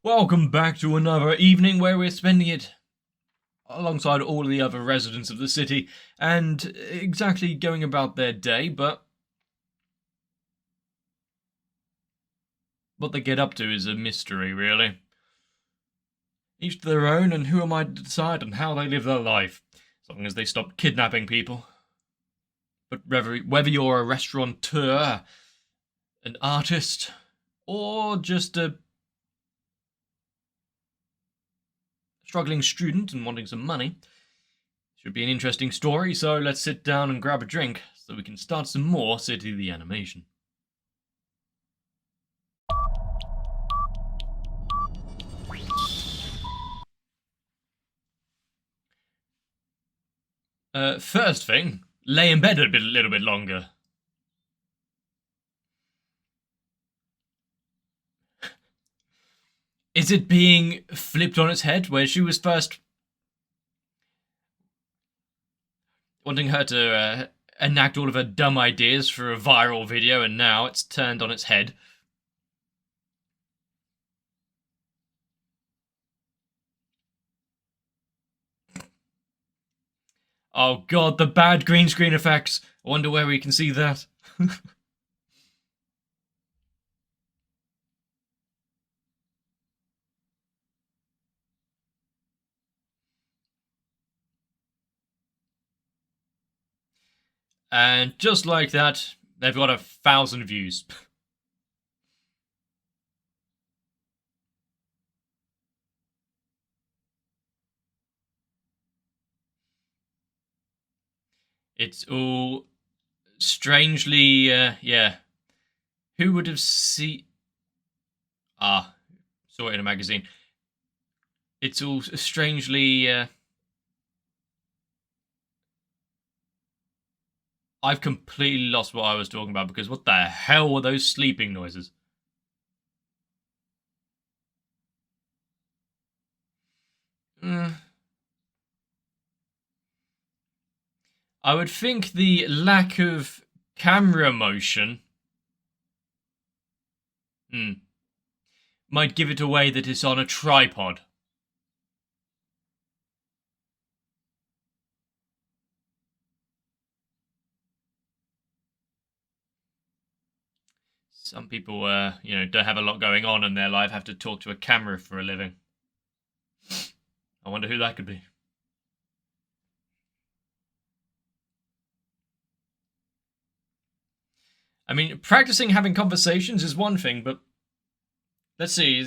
Welcome back to another evening where we're spending it alongside all of the other residents of the city and exactly going about their day, but what they get up to is a mystery, really. Each to their own, and who am I to decide on how they live their life, as long as they stop kidnapping people. But whether you're a restaurateur, an artist, or just a struggling student and wanting some money, should be an interesting story, so let's sit down and grab a drink so we can start some more City of the Animation. First thing, lay in bed a little bit longer. Is it being flipped on its head, where she was first wanting her to enact all of her dumb ideas for a viral video, and now it's turned on its head? Oh god, the bad green screen effects. I wonder where we can see that. And just like that, they've got 1,000 views. It's all strangely, yeah. Who would have seen... saw it in a magazine. It's all strangely, I've completely lost what I was talking about, because what the hell were those sleeping noises? I would think the lack of camera motion might give it away that it's on a tripod. Some people, don't have a lot going on in their life, have to talk to a camera for a living. I wonder who that could be. I mean, practicing having conversations is one thing, but let's see,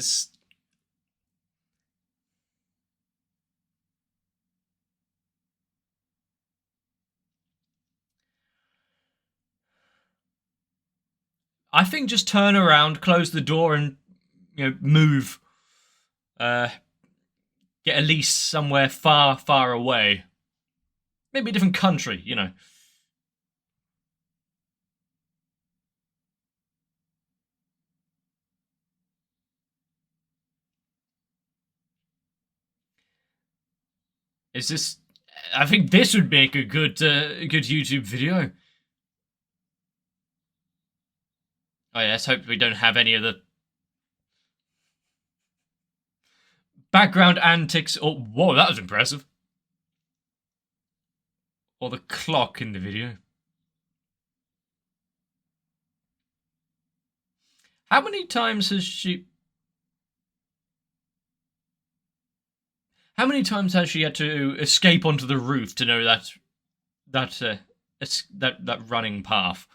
I think just turn around, close the door, and move. Get at least somewhere far, far away. Maybe a different country, Is this? I think this would make a good YouTube video. Oh yeah, let's hope we don't have any of the background antics. Oh, whoa, that was impressive. Or the clock in the video. How many times has she... How many times has she had to escape onto the roof to know that running path?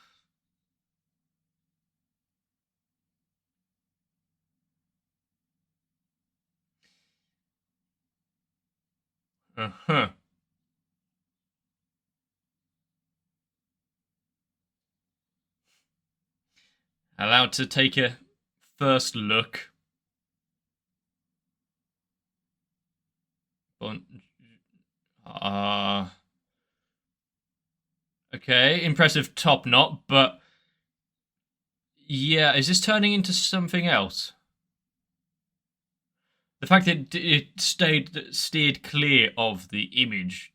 Uh-huh. Allowed to take a first look. Okay, impressive top knot, but yeah, is this turning into something else? The fact that it steered clear of the image.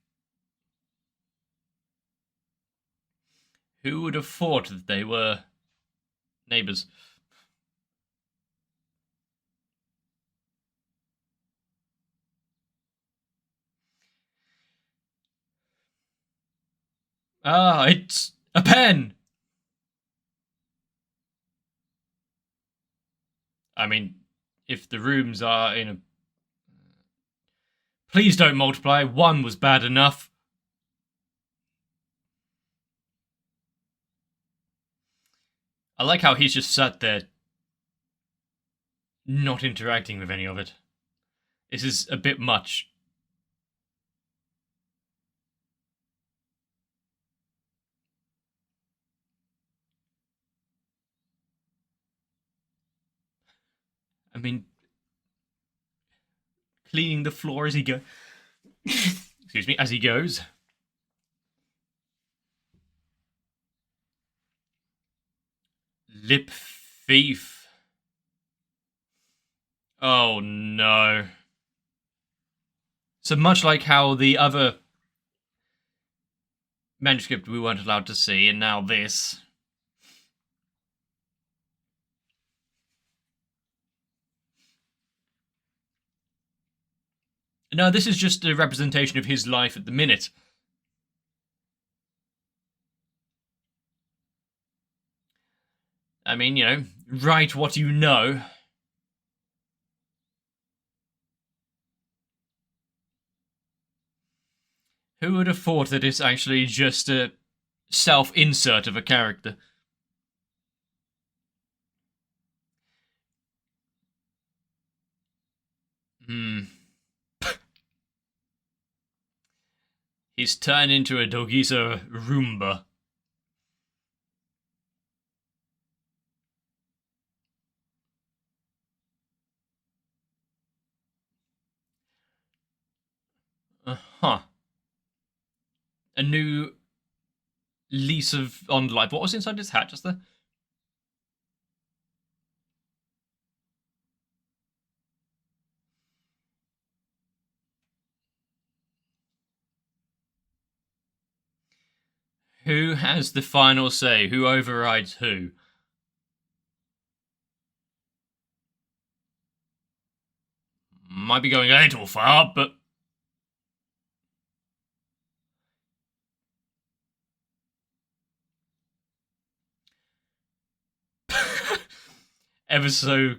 Who would have thought that they were neighbors? Ah, it's a pen! I mean, if the rooms are in a... Please don't multiply. One was bad enough. I like how he's just sat there, not interacting with any of it. This is a bit much. I mean, cleaning the floor as he goes. Excuse me, as he goes. Lip thief. Oh no. So much like how the other manuscript we weren't allowed to see, and now this. No, this is just a representation of his life at the minute. I mean, you know, write what you know. Who would have thought that it's actually just a self-insert of a character? Hmm. He's turned into a Dogisa Roomba. Huh. A new lease on life. What was inside his hat just there? Who has the final say? Who overrides who? Might be going a little far, but... Ever so...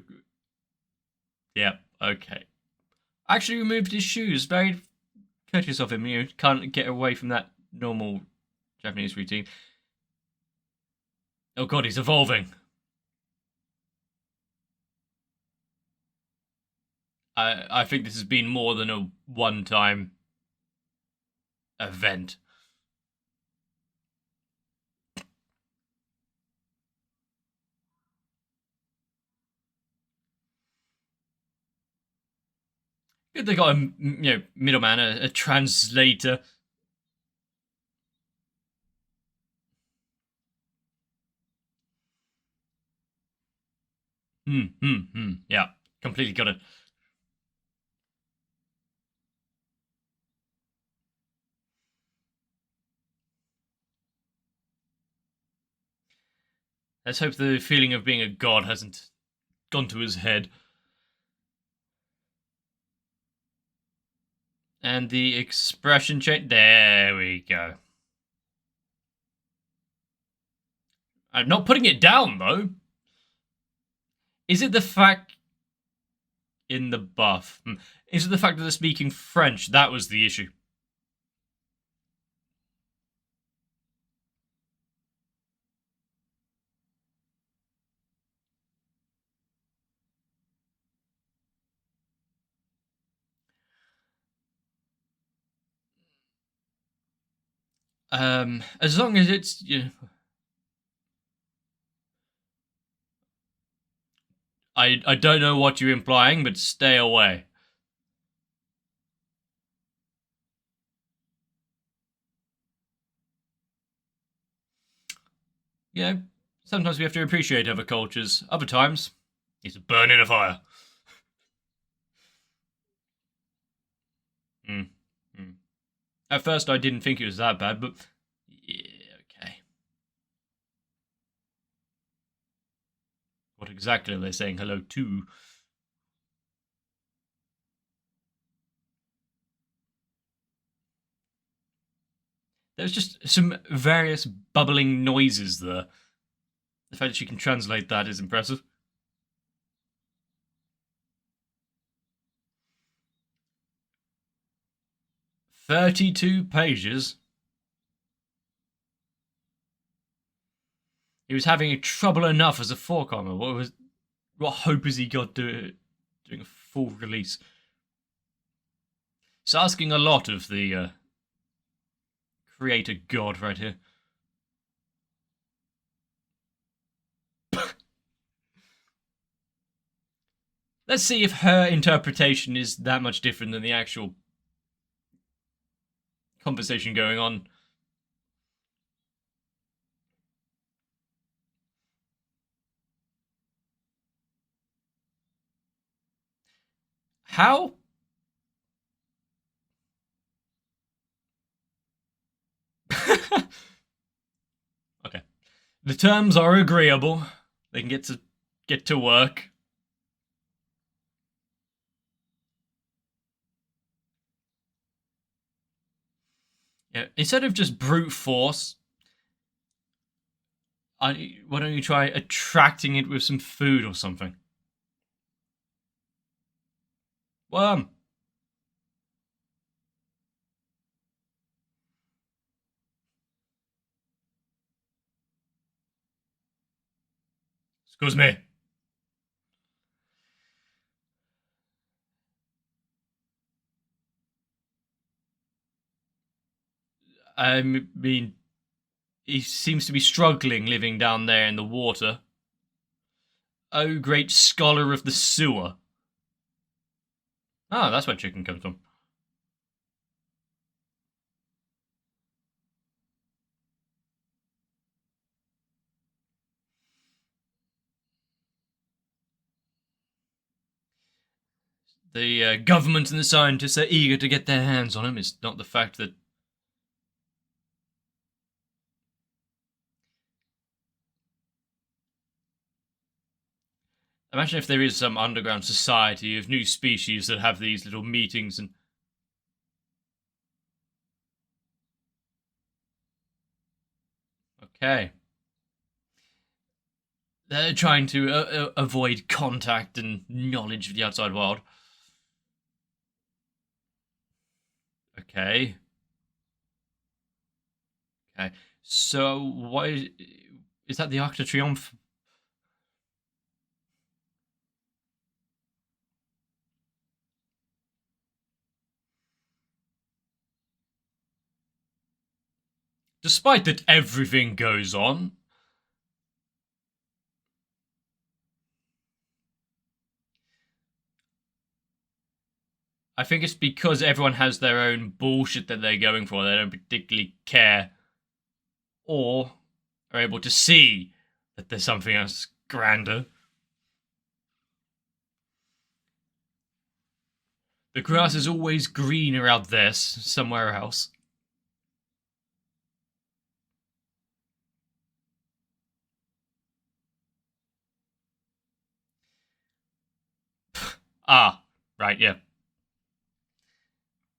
Yeah, okay. Actually removed his shoes. Very courteous of him. You can't get away from that normal Japanese routine. Oh god, he's evolving. I think this has been more than a one-time event. Good they got a middleman, a translator. Yeah, completely got it. Let's hope the feeling of being a god hasn't gone to his head. And the expression change. There we go. I'm not putting it down, though. Is it the fact... In the buff. Is it the fact that they're speaking French? That was the issue. As long as it's... I don't know what you're implying, but stay away. Yeah, sometimes we have to appreciate other cultures. Other times, it's a burn in a fire. Mm. At first, I didn't think it was that bad, but yeah, okay. What exactly are they saying hello to? There's just some various bubbling noises there. The fact that she can translate that is impressive. 32 pages. He was having trouble enough as a four-comer. What hope has he got doing a full release? It's asking a lot of the creator god right here. Let's see if her interpretation is that much different than the actual conversation going on. How? Okay. The terms are agreeable. They can get to work. Yeah, instead of just brute force, why don't you try attracting it with some food or something? Worm. Excuse me. I mean, he seems to be struggling living down there in the water. Oh, great scholar of the sewer. Ah, that's where chicken comes from. The government and the scientists are eager to get their hands on him. It's not the fact that... Imagine if there is some underground society of new species that have these little meetings and... Okay. They're trying to avoid contact and knowledge of the outside world. Okay. Okay. So, why... Is that the Arc de Triomphe? Despite that everything goes on, I think it's because everyone has their own bullshit that they're going for. They don't particularly care or are able to see that there's something else grander. The grass is always greener out there somewhere else. Ah, right, yeah.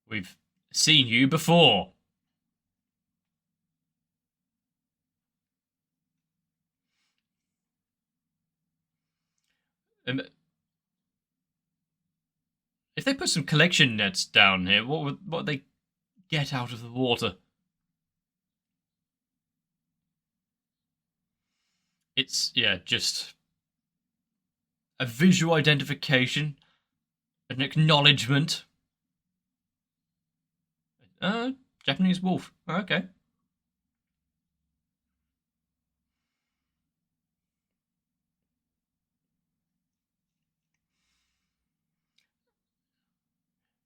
We've seen you before. And if they put some collection nets down here, what would they get out of the water? It's, yeah, just a visual identification, an acknowledgement. Japanese wolf. Okay.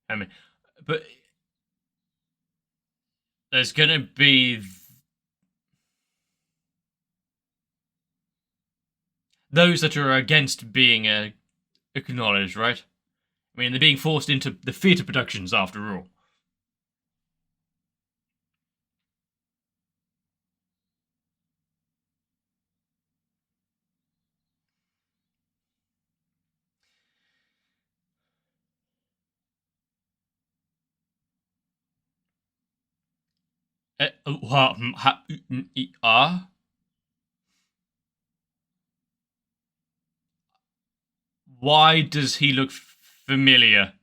I mean, but there's gonna be those that are against being acknowledged, right? I mean, they're being forced into the theatre productions after all. Why does he look familiar?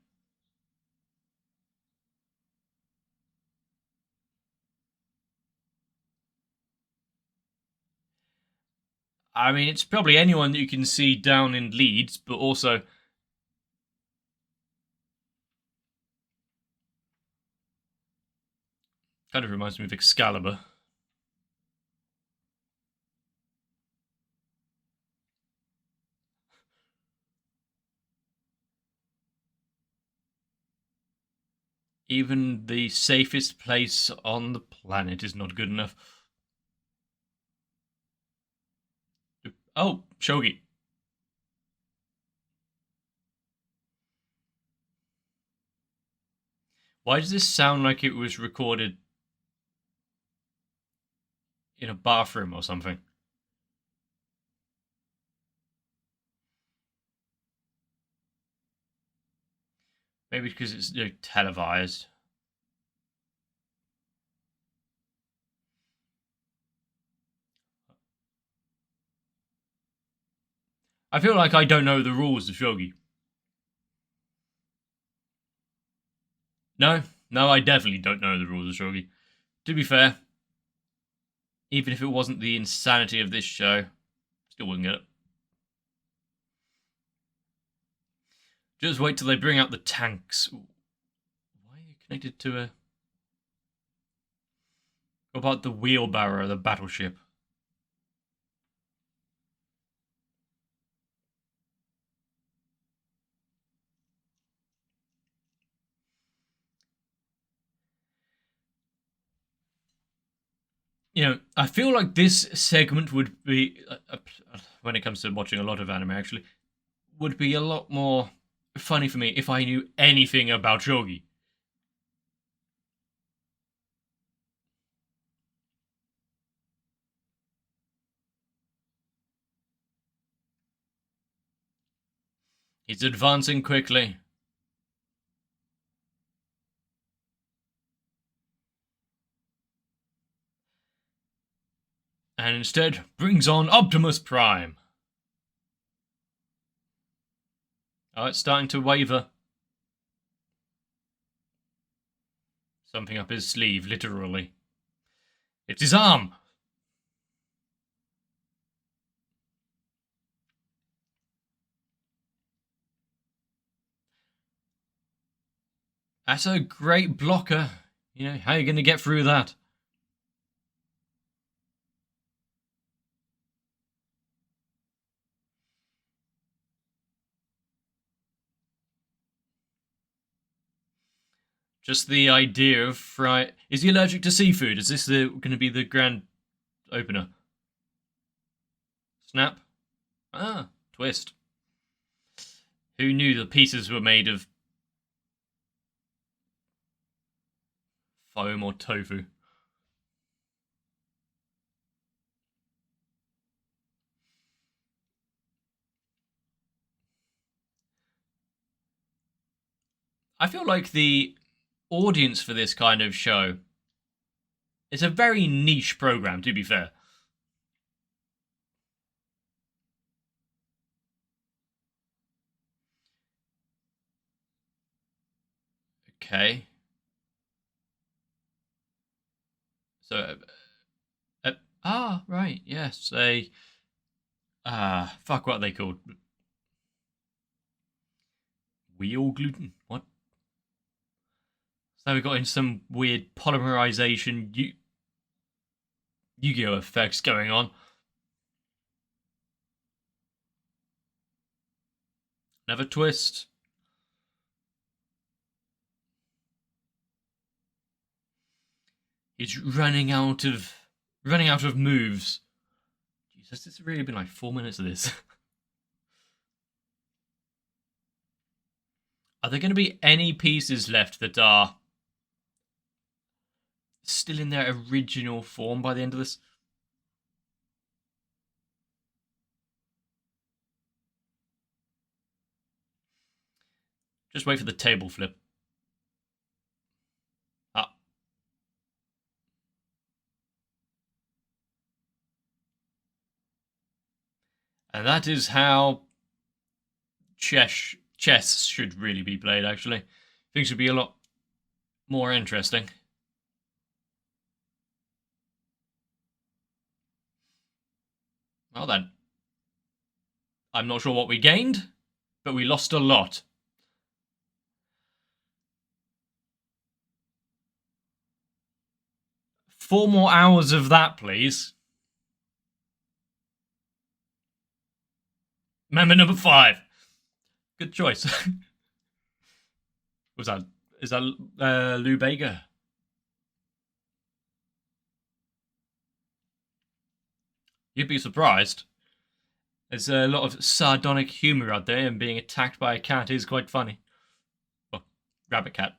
I mean, it's probably anyone that you can see down in Leeds, but also kind of reminds me of Excalibur. Even the safest place on the planet is not good enough. Oh, Shogi. Why does this sound like it was recorded in a bathroom or something? Maybe because it's televised. I feel like I don't know the rules of Shogi. No, I definitely don't know the rules of Shogi. To be fair, even if it wasn't the insanity of this show, still wouldn't get it. Just wait till they bring out the tanks. Why are you connected to a... What about the wheelbarrow of the battleship? I feel like this segment would be, when it comes to watching a lot of anime actually, would be a lot more funny for me if I knew anything about Shogi. He's advancing quickly. And instead brings on Optimus Prime. Oh, it's starting to waver. Something up his sleeve, literally. It's his arm! That's a great blocker. How are you going to get through that? Just the idea of fry. Is he allergic to seafood? Is this going to be the grand opener? Snap. Ah, twist. Who knew the pieces were made of foam or tofu? I feel like the audience for this kind of show is a very niche program, to be fair. Okay. So, right, yes, fuck, what are they called? Wheel gluten? What? So we got in some weird polymerization Yu-Gi-Oh effects going on. Another twist. He's running out of moves. Jesus, it's really been like 4 minutes of this. Are there going to be any pieces left that are still in their original form by the end of this? Just wait for the table flip. Ah. And that is how chess should really be played, actually. Things should be a lot more interesting. Well then. I'm not sure what we gained, but we lost a lot. Four more hours of that, please. Member number 5. Good choice. Was that? Is that Lou Bega? You'd be surprised. There's a lot of sardonic humour out there, and being attacked by a cat is quite funny. Well, rabbit cat.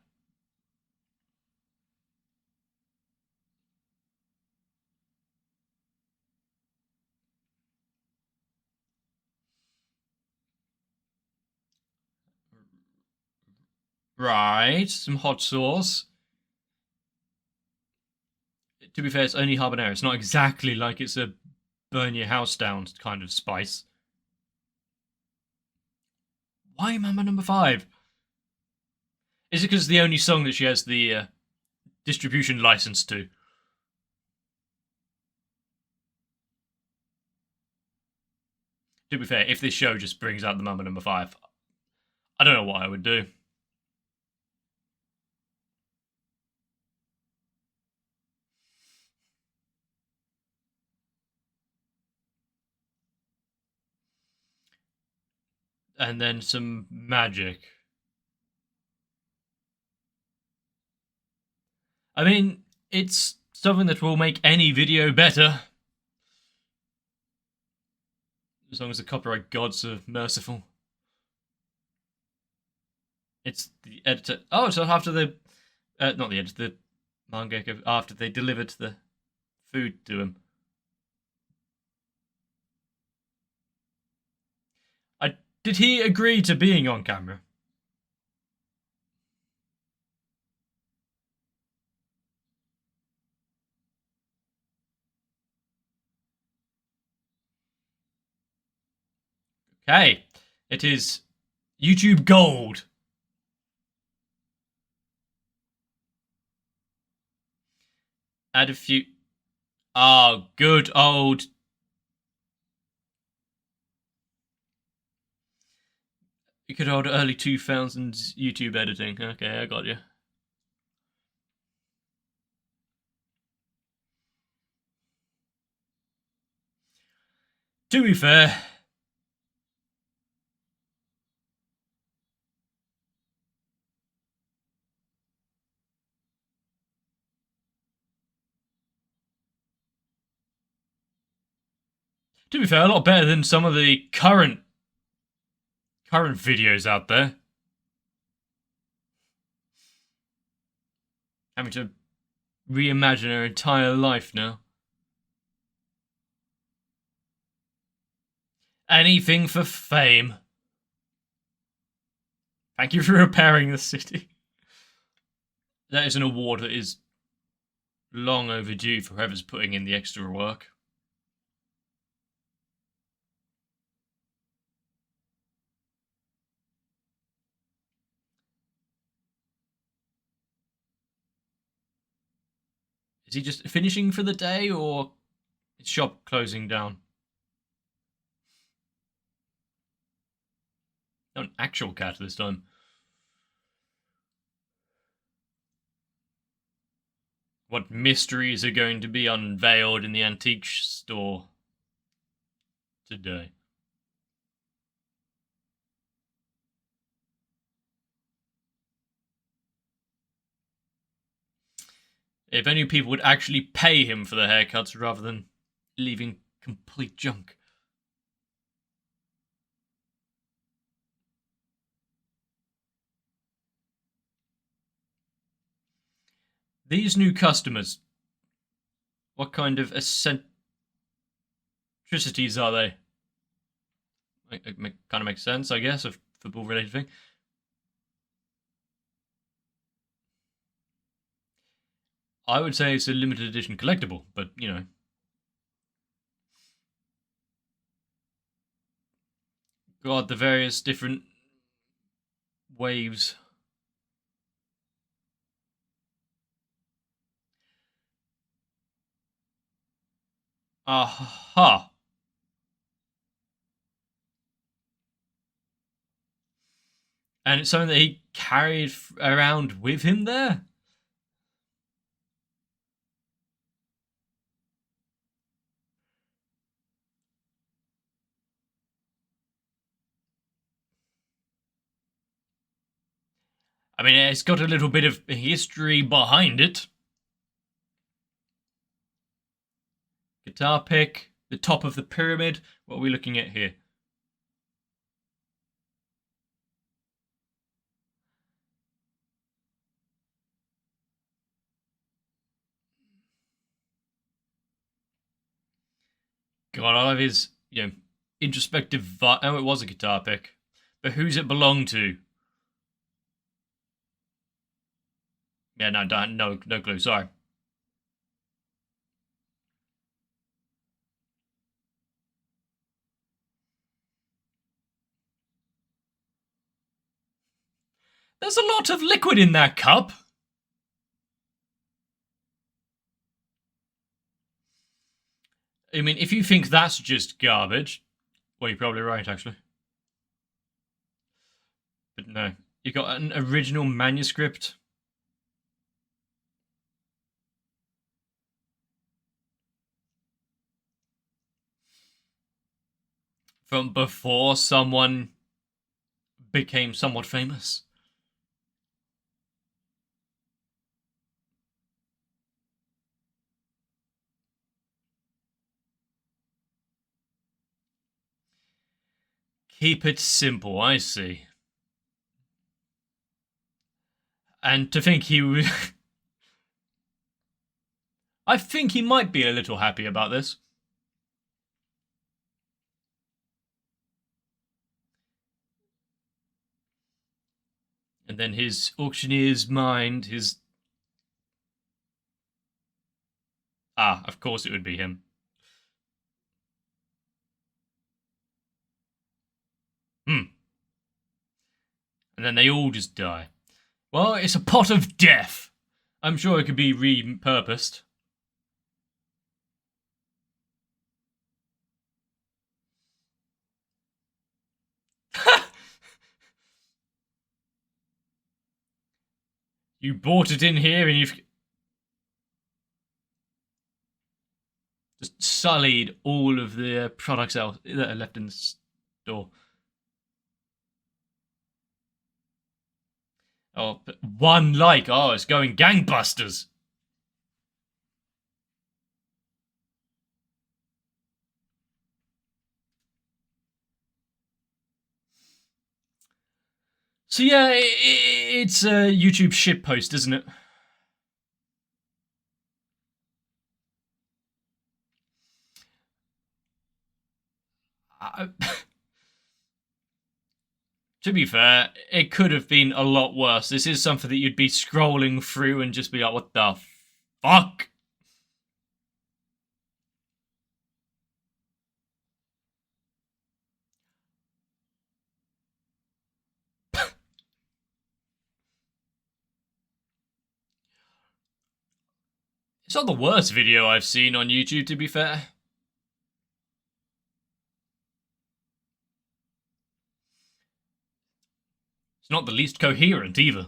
Right, some hot sauce. To be fair, it's only habanero. It's not exactly like it's a burn your house down kind of spice. Why Mama number 5? Is it because it's the only song that she has the distribution license to? To be fair, if this show just brings out the Mama number 5, I don't know what I would do. And then some magic. I mean, it's something that will make any video better. As long as the copyright gods are merciful. It's the editor. Oh, so after the... not the editor, the mangaka, after they delivered the food to him. Did he agree to being on camera? Okay. It is YouTube Gold. Add a few... Oh, good old... Good old early 2000s YouTube editing. Okay, I got you. To be fair... To be fair, a lot better than some of the current videos out there. Having to reimagine her entire life now. Anything for fame. Thank you for repairing the city. That is an award that is long overdue for whoever's putting in the extra work. Is he just finishing for the day, or is shop closing down? Not an actual cat this time. What mysteries are going to be unveiled in the antique store today? If only people would actually pay him for the haircuts rather than leaving complete junk. These new customers, what kind of eccentricities are they? It kind of makes sense, I guess, a football-related thing. I would say it's a limited edition collectible, but, you know. God, the various different waves. Aha. And it's something that he carried around with him there? I mean, it's got a little bit of history behind it. Guitar pick, the top of the pyramid. What are we looking at here? God, I love his, introspective vibe. Oh, it was a guitar pick. But who's it belong to? Yeah, no clue, sorry. There's a lot of liquid in that cup. I mean, if you think that's just garbage, well, you're probably right, actually. But no. You got an original manuscript. From before someone became somewhat famous. Keep it simple, I see. And to think he would. I think he might be a little happy about this. And then his auctioneer's mind, his. Ah, of course it would be him. And then they all just die. Well, it's a pot of death. I'm sure it could be repurposed. You bought it in here and you've just sullied all of the products that are left in the store. Oh, but one like. Oh, it's going gangbusters. So yeah, it's a YouTube shitpost, isn't it? To be fair, it could have been a lot worse. This is something that you'd be scrolling through and just be like, what the fuck? It's not the worst video I've seen on YouTube, to be fair. It's not the least coherent either.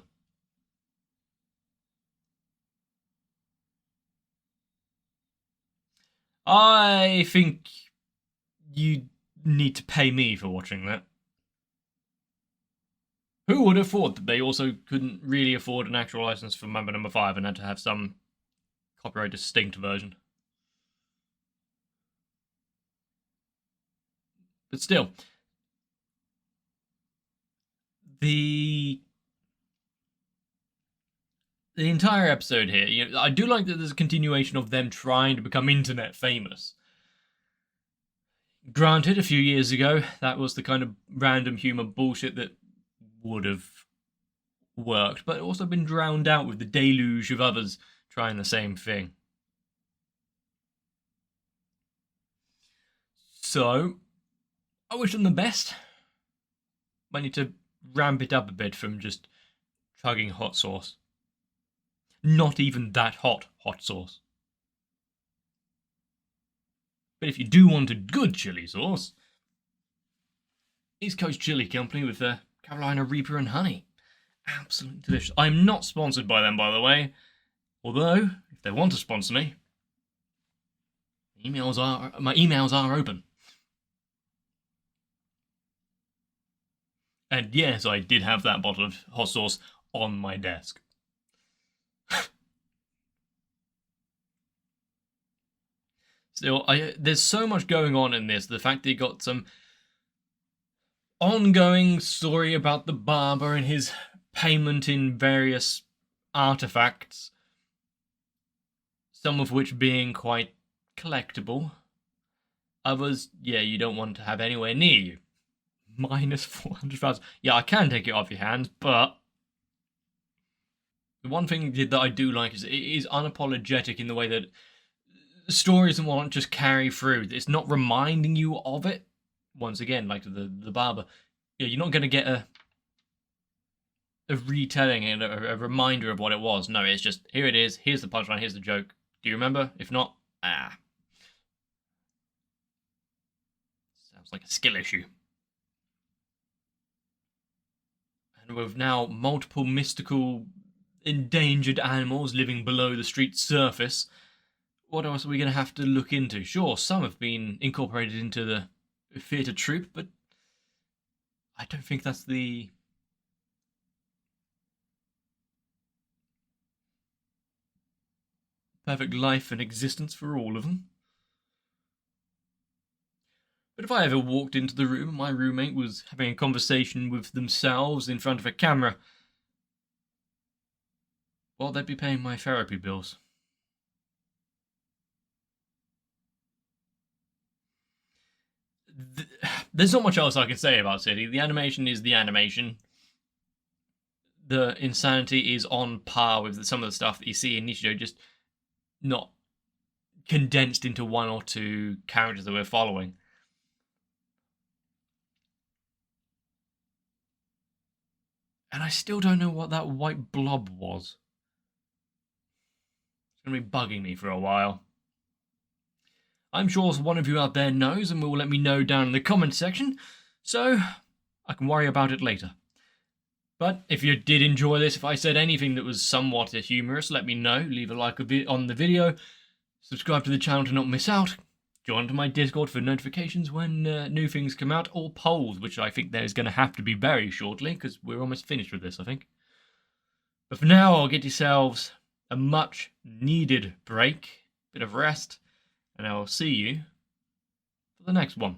I think you need to pay me for watching that. Who would have thought that they also couldn't really afford an actual license for Mambo Number 5 and had to have some copyright distinct version? But still, the entire episode here, I do like that there's a continuation of them trying to become internet famous. Granted, a few years ago, that was the kind of random humor bullshit that would have worked, but also been drowned out with the deluge of others trying the same thing. So, I wish them the best. Might need to ramp it up a bit from just chugging hot sauce. Not even that hot sauce. But if you do want a good chili sauce, East Coast Chili Company with Carolina Reaper and honey. Absolutely delicious. I'm not sponsored by them, by the way. Although, if they want to sponsor me, my emails are open. And yes, I did have that bottle of hot sauce on my desk. Still, there's so much going on in this. The fact that you got some ongoing story about the barber and his payment in various artifacts, some of which being quite collectible. Others, yeah, you don't want to have anywhere near you. Minus 400,000. Yeah, I can take it off your hands, but the one thing that I do like is it is unapologetic in the way that stories and whatnot just carry through. It's not reminding you of it. Once again, like the barber, yeah, you're not going to get a retelling and a reminder of what it was. No, it's just, here it is, here's the punchline, here's the joke. Do you remember? If not, sounds like a skill issue. And with now multiple mystical, endangered animals living below the street's surface, what else are we going to have to look into? Sure, some have been incorporated into the theatre troupe, but I don't think that's the perfect life and existence for all of them. But if I ever walked into the room and my roommate was having a conversation with themselves in front of a camera, well, they'd be paying my therapy bills. There's not much else I can say about City. The animation is the animation. The insanity is on par with some of the stuff that you see in Nishido, just not condensed into one or two characters that we're following. And I still don't know what that white blob was. It's going to be bugging me for a while. I'm sure one of you out there knows and will let me know down in the comments section, so I can worry about it later. But if you did enjoy this, if I said anything that was somewhat humorous, let me know. Leave a like on the video, subscribe to the channel to not miss out, join to my Discord for notifications when new things come out, or polls, which I think there's going to have to be very shortly, because we're almost finished with this, I think. But for now, I'll get yourselves a much needed break, bit of rest, and I will see you for the next one.